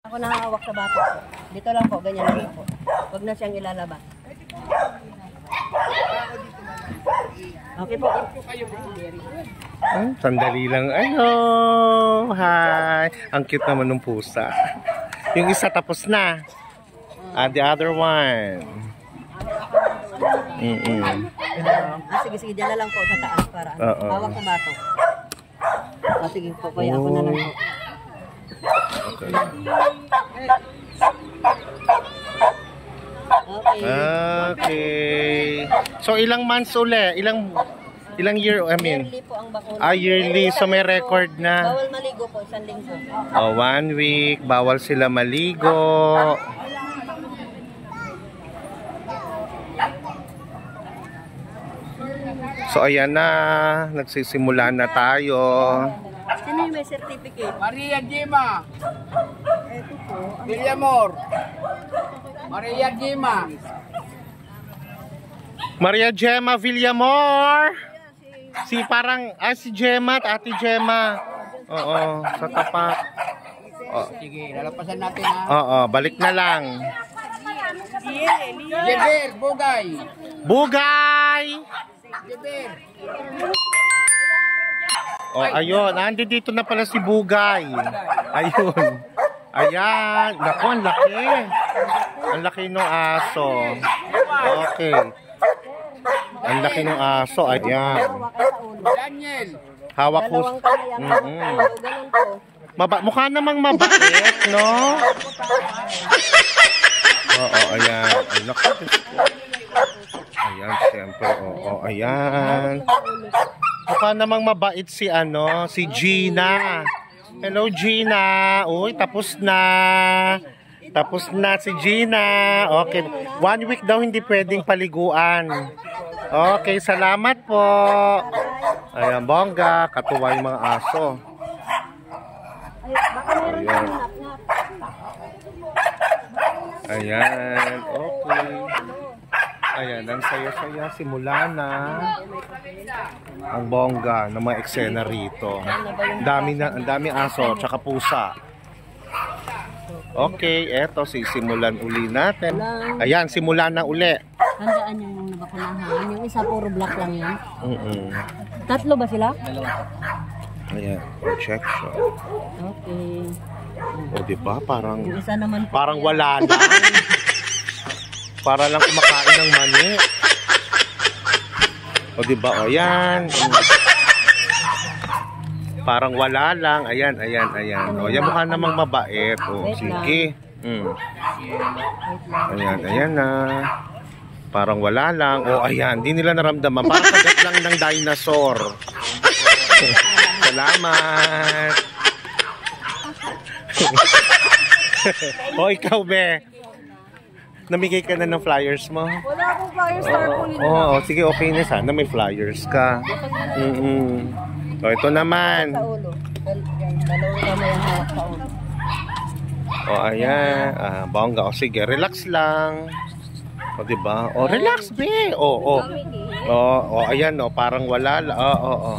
Ako nahahawak sa bata po. Dito lang po, ganyan lang po. Huwag na siyang ilalabas. Okay po. Sandali lang. Ayo! Hi! Ang cute naman ng pusa. Yung isa tapos na. The other one. Sige, sige. Diyan na lang po sa taas para hawak sa bato. Sige po. Kaya ako na lang po. Okay. Okay. So ilang months uli? Ilang year, I mean? Yearly po ang bakuna. Yearly. So may record na. Bawal maligo po, 1 linggo. 1 week. Bawal sila maligo. So ayan na. Nagsisimula na tayo. Sino yung may certificate? Maria Gima. Ito po. Villamor. Maria Gima. Maria Gemma Villamor. Si Gemma, Ate Gemma. Oo, sa tapat. Sige, lalapasan natin ha. Oo, balik na lang. Jeber, Bugay. Bugay! Jeber. Ayun, dito na pala si Bugay. Ayun. Ayan, naku, ang laki. Ang laki ng aso. Okay. Ang laki ng aso, ayan. Daniel. Hawak ko. Mukha namang mabait, no? Oo, ayan. Ay, naku. Ayan, siyempre. Oo, ayan. Mukha namang mabait si Gina. Hello, Gina. Uy, tapos na. Tapos na si Gina. Okay. 1 week daw hindi pwedeng paliguan. Okay, salamat po. Ayan, bongga. Katuwa yung mga aso. Ayan. Ayan. Okay. Ayan, ang saya-saya. Simula na. Ang bongga ng mga eksena rito. Ang dami aso, tsaka pusa. Okay, eto, sisimulan uli natin. Ayan, simulan na uli. Handaan yung nabakunahan. Yung isa puro black lang yan. Tatlo ba sila? Ayan, projection. Okay. O, diba? Parang wala lang. Para lang kumakain ng mani. O, diba? O, yan. Parang wala lang. Ayan, ayan, ayan. O, yan mukha namang mabait. O, sige. Ayan, ayan na. Parang wala lang. O, ayan. Di nila naramdaman. Parang kagat lang ng dinosaur. Salamat. O, ikaw, be. Namigay ka na ng flyers mo? Wala akong flyers. Oo, sige, okay na sana may flyers ka. O, ito naman. O, ayan. Bongga. O, sige, relax lang. O, diba? O, relax, be. O, ayan, o, parang wala. O.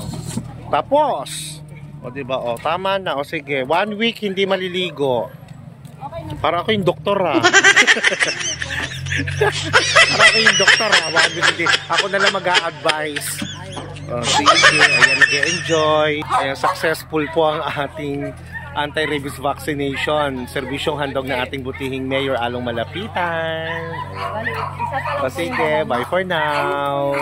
Tapos. O, diba? O, tama na. O, sige. 1 week hindi maliligo. Para ako yung doktor, ha. Para ako yung doktor, ha. 1 week hindi. Ako na lang mag-a-advise. Sige, ayan, nag-enjoy. Ayan, successful po ang ating anti-rabies vaccination. Serbisyong handog ng ating butihing Mayor Along Malapitan. Sige, bye for now.